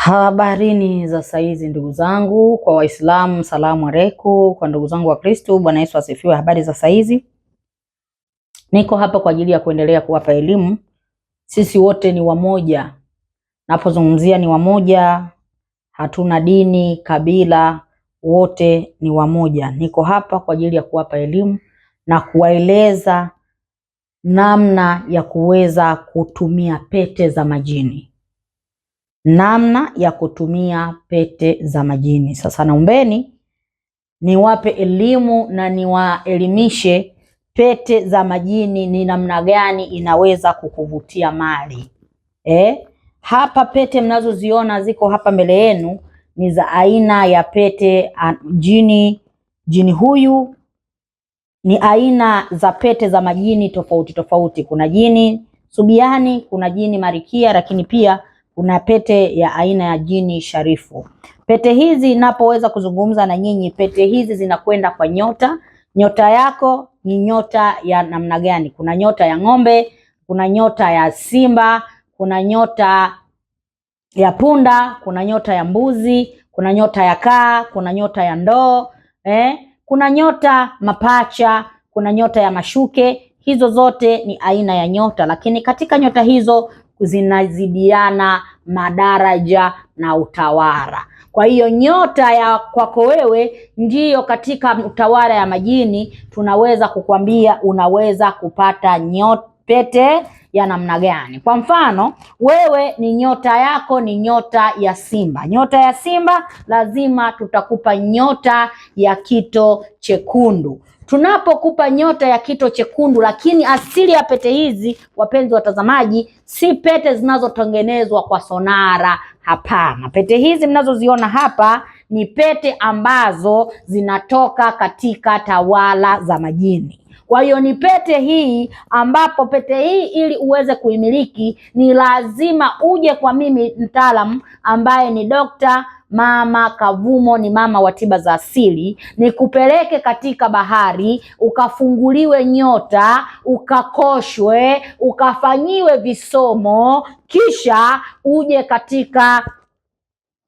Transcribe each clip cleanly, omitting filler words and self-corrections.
Habarini za saizi ndugu zangu, kwa Waislamu salamu aleikum, kwa ndugu zangu wa Kristo Bwana Yesu asifiwe. Habari za saizi, niko hapa kwa ajili ya kuendelea kuwapa elimu. Sisi wote ni wamoja, napozungumzia ni wamoja, hatuna dini, kabila, wote ni wamoja. Niko hapa kwa ajili ya kuwapa elimu na kuwaeleza namna ya kuweza kutumia pete za majini. Namna ya kutumia pete za majini. Sasa naombeni niwape elimu na niwaelimishe pete za majini ni namna gani inaweza kukuvutia mali. Hapa pete mnazoziona ziko hapa mbele yenu ni za aina ya pete jini. Jini huyu ni aina za pete za majini tofauti tofauti. Kuna jini Subiani, kuna jini Marikia, lakini pia kuna pete ya aina ya jini Sharifu. Pete hizi napoweza kuzungumza na nyinyi, pete hizi zinakwenda kwa nyota. Nyota yako ni nyota ya namna gani? Kuna nyota ya ng'ombe, kuna nyota ya simba, kuna nyota ya punda, kuna nyota ya mbuzi, kuna nyota ya kaa, kuna nyota ya ndoo, kuna nyota mapacha, kuna nyota ya mashuke. Hizo zote ni aina ya nyota, lakini katika nyota hizo zinazidiana madaraja na utawala. Kwa hiyo nyota ya kwako wewe ndiyo katika utawala ya majini tunaweza kukwambia unaweza kupata pete ya namna gani. Kwa mfano, wewe ni nyota yako ni nyota ya simba. Nyota ya simba lazima tutakupa nyota ya kito chekundu. Tunapokupa nyota ya kito chekundu, lakini asili ya pete hizi, wapenzi watazamaji, si pete zinazotengenezwa kwa sonara. Hapana, pete hizi mnazoziona hapa ni pete ambazo zinatoka katika tawala za majini. Kwa hiyo ni pete hii ambapo pete hii ili uweze kuimiliki ni lazima uje kwa mimi mtaalamu ambaye ni Dr. Mama Kavumo, ni mama wa tiba za asili. Nikupeleke katika bahari, ukafunguliwe nyota, ukakoshwe, ukafanyiwe visomo, kisha uje katika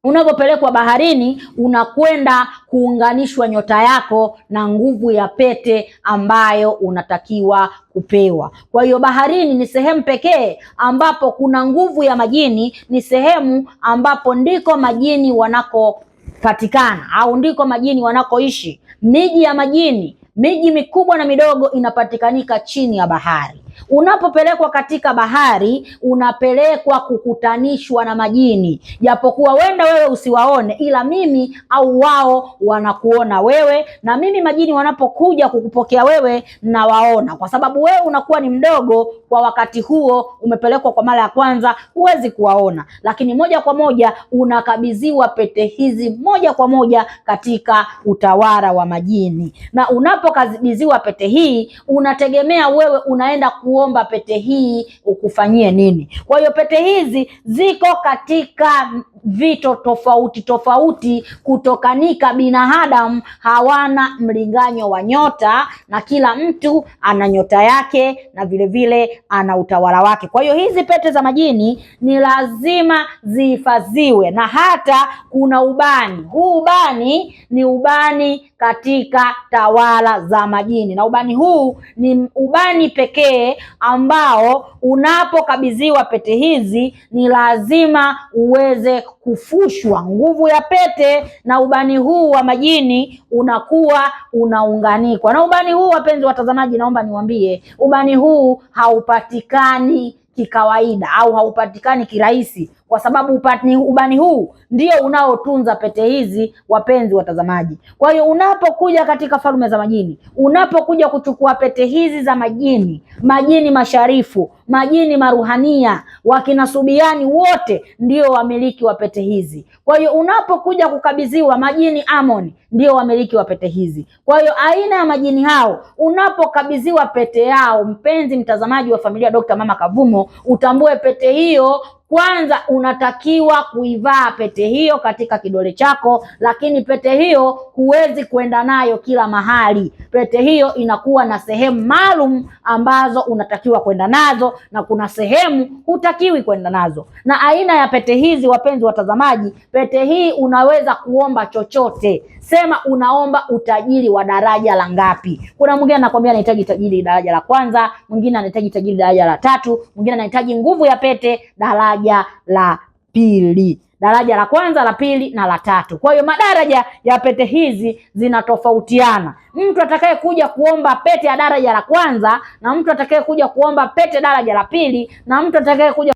unapopelekwa baharini unakwenda kuunganishwa nyota yako na nguvu ya pete ambayo unatakiwa kupewa. Kwa hiyo baharini ni sehemu pekee ambapo kuna nguvu ya majini, ni sehemu ambapo ndiko majini wanakopatikana au ndiko majini wanakoishi. Miji ya majini, miji mikubwa na midogo inapatikanika chini ya bahari. Unapopelekwa katika bahari unapelekwa kukutanishwa na majini, japokuwa wenda wewe usiwaone, ila mimi au wao wanakuona wewe, na mimi majini wanapokuja kukupokea wewe na waona, kwa sababu wewe unakuwa ni mdogo kwa wakati huo, umepelekwa kwa mara ya kwanza, huwezi kuwaona, lakini moja kwa moja unakabidhiwa pete hizi moja kwa moja katika utawala wa majini. Na unapokabidhiwa pete hii unategemea wewe unaenda kuomba pete hii ukufanyie nini. Kwa hiyo pete hizi ziko katika vito tofauti tofauti kutokanika. Binadamu hawana mlinganyo wa nyota, na kila mtu ana nyota yake na vile vile ana utawala wake. Kwa hiyo hizi pete za majini ni lazima zihifadhiwe, na hata kuna ubani. Huu ubani ni ubani katika tawala za majini, na ubani huu ni ubani pekee ambao unapokabidhiwa pete hizi ni lazima uweze kufushwa. Nguvu ya pete na ubani huu wa majini unakuwa unaunganikwa. Na ubani huu, wapenzi watazamaji, naomba niwaambie, ubani huu haupatikani kikawaida au haupatikani kirahisi, kwa sababu ubani huu ndio unaotunza pete hizi, wapenzi watazamaji. Kwa hiyo unapokuja katika falme za majini, unapokuja kuchukua pete hizi za majini, majini masharifu, majini maruhania, wakina Subiani, wote ndio wamiliki wa pete hizi. Kwa hiyo unapokuja kukabidhiwa, majini Amoni ndio wamiliki wa pete hizi. Kwa hiyo aina ya majini hao unapokabidhiwa pete yao, mpenzi mtazamaji wa familia Dr. Mama Kavumo, utambue pete hiyo kwanza unatakiwa kuivaa pete hiyo katika kidole chako, lakini pete hiyo huwezi kwenda nayo kila mahali. Pete hiyo inakuwa na sehemu maalum ambazo unatakiwa kwenda nazo na kuna sehemu hutakiwi kwenda nazo. Na aina ya pete hizi, wapenzi watazamaji, pete hii unaweza kuomba chochote. Sema unaomba utajiri wa daraja la ngapi. Kuna mwingine anakuambia anahitaji tajiri daraja la kwanza, mwingine anahitaji tajiri daraja la tatu, mwingine anahitaji nguvu ya pete daraja la pili. Daraja la kwanza, la pili na la tatu. Kwa hiyo madaraja ya pete hizi zinatofautiana. Mtu atakaye kuja kuomba pete ya daraja la kwanza, na mtu atakaye kuja kuomba pete daraja la pili, na mtu atakaye kuja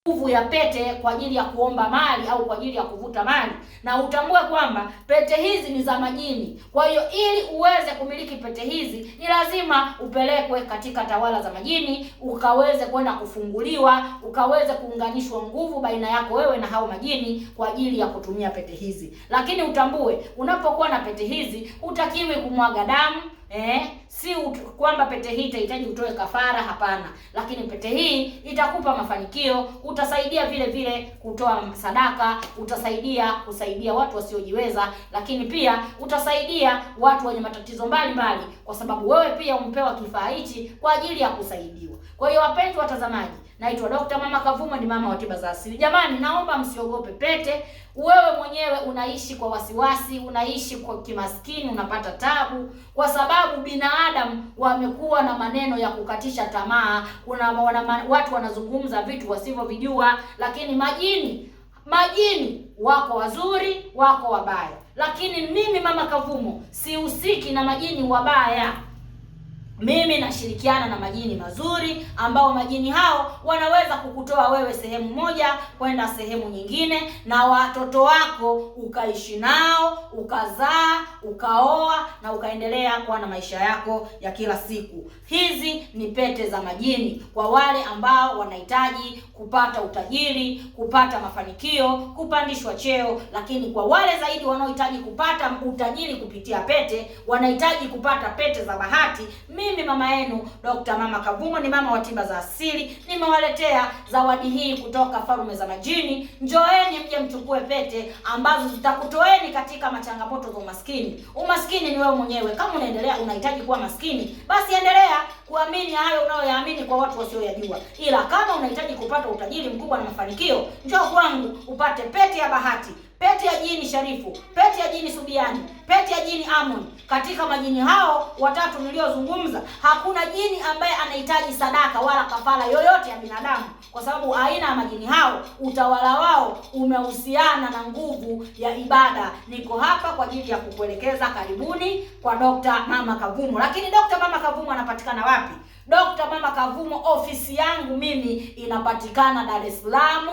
nguvu ya pete kwa ajili ya kuomba mali au kwa ajili ya kuvuta mali. Na utambue kwamba pete hizi ni za majini. Kwa hiyo ili uweze kumiliki pete hizi ni lazima upelekwe katika tawala za majini, ukaweze kwenda kufunguliwa, ukaweze kuunganishwa nguvu baina yako wewe na hao majini kwa ajili ya kutumia pete hizi. Lakini utambue, unapokuwa na pete hizi hutakiwi kumwaga damu. Si kwamba pete hii itahitaji utoe kafara, hapana. Lakini pete hii itakupa mafanikio, utasaidia vile vile kutoa sadaka, utasaidia kusaidia watu wasiojiweza, lakini pia utasaidia watu wenye matatizo mbalimbali, kwa sababu wewe pia umepewa kifaa hichi kwa ajili ya kusaidiwa. Kwa hiyo wapenzi watazamaji, naitwa Dr. Mama Kavumo, ni mama wa tiba za asili. Jamani, naomba msiogope pete. Wewe mwenyewe unaishi kwa wasiwasi, unaishi kwa kimaskini, unapata tabu kwa sababu binadamu wamekuwa na maneno ya kukatisha tamaa. Watu wanazungumza vitu wasivyovijua, lakini majini wako wazuri, wako wabaya. Lakini mimi Mama Kavumo sihusiki na majini wabaya. Mimi nashirikiana na majini mazuri, ambao majini hao wanaweza kukutoa wewe sehemu moja kwenda sehemu nyingine, na watoto wako ukaishi nao, ukazaa, ukaoa na ukaendelea kuwa na maisha yako ya kila siku. Hizi ni pete za majini kwa wale ambao wanahitaji kupata utajiri, kupata mafanikio, kupandishwa cheo. Lakini kwa wale zaidi wanaohitaji kupata utajiri kupitia pete, wanahitaji kupata pete za bahati, mimi mama yenu Dr. Mama Kavumo, ni mama wa tiba za asili, nimewaletea zawadi hii kutoka Falme za Majini. Njoeni mje mchukue pete ambazo zitakutoeni katika machangamoto za umaskini. Umaskini ni wewe mwenyewe. Kama unaendelea unahitaji kuwa maskini, basi endelea kuamini hayo unayoyaamini kwa watu wasioyajua. Ila kama unahitaji kupata utajiri mkubwa na mafanikio, njoo kwangu upate pete ya bahati, pete ya jini Sharifu, pete ya jini Subiani, pete ya jini Amon. Katika majini hao watatu niliozungumza, hakuna jini ambaye anahitaji sadaka wala kafara yoyote ya binadamu, kwa sababu aina ya majini hao utawala wao umehusiana na nguvu ya ibada. Niko hapa kwa ajili ya kukuelekeza. Karibuni kwa Dr. Mama Kavumo. Lakini Dr. Mama Kavumo anapatikana wapi? Dr. Mama Kavumo ofisi yangu mimi inapatikana Dar es Salaam,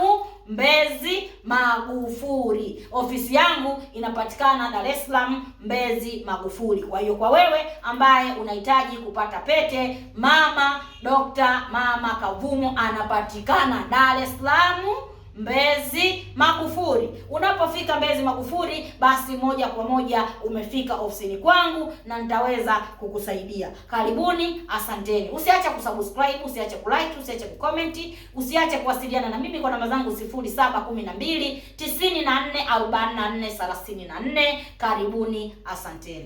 Mbezi, Magufuli. Ofisi yangu inapatikana Dar es Salaam, Mbezi, Magufuli. Kwa hiyo kwa wewe ambaye unahitaji kupata pete, mama Dr. Mama Kavumo anapatikana Dar es Salaam, Mbezi, Magufuli. Unapofika Mbezi, Magufuli, basi moja kwa moja umefika ofisini kwangu na nitaweza kukusaidia. Karibuni, asanteni. Usiache kusubscribe, usiache kulike, usiache kucomment, usiache kuwasiliana na mimi kwa namba zangu 0712 94 44 34. Karibuni, asanteni.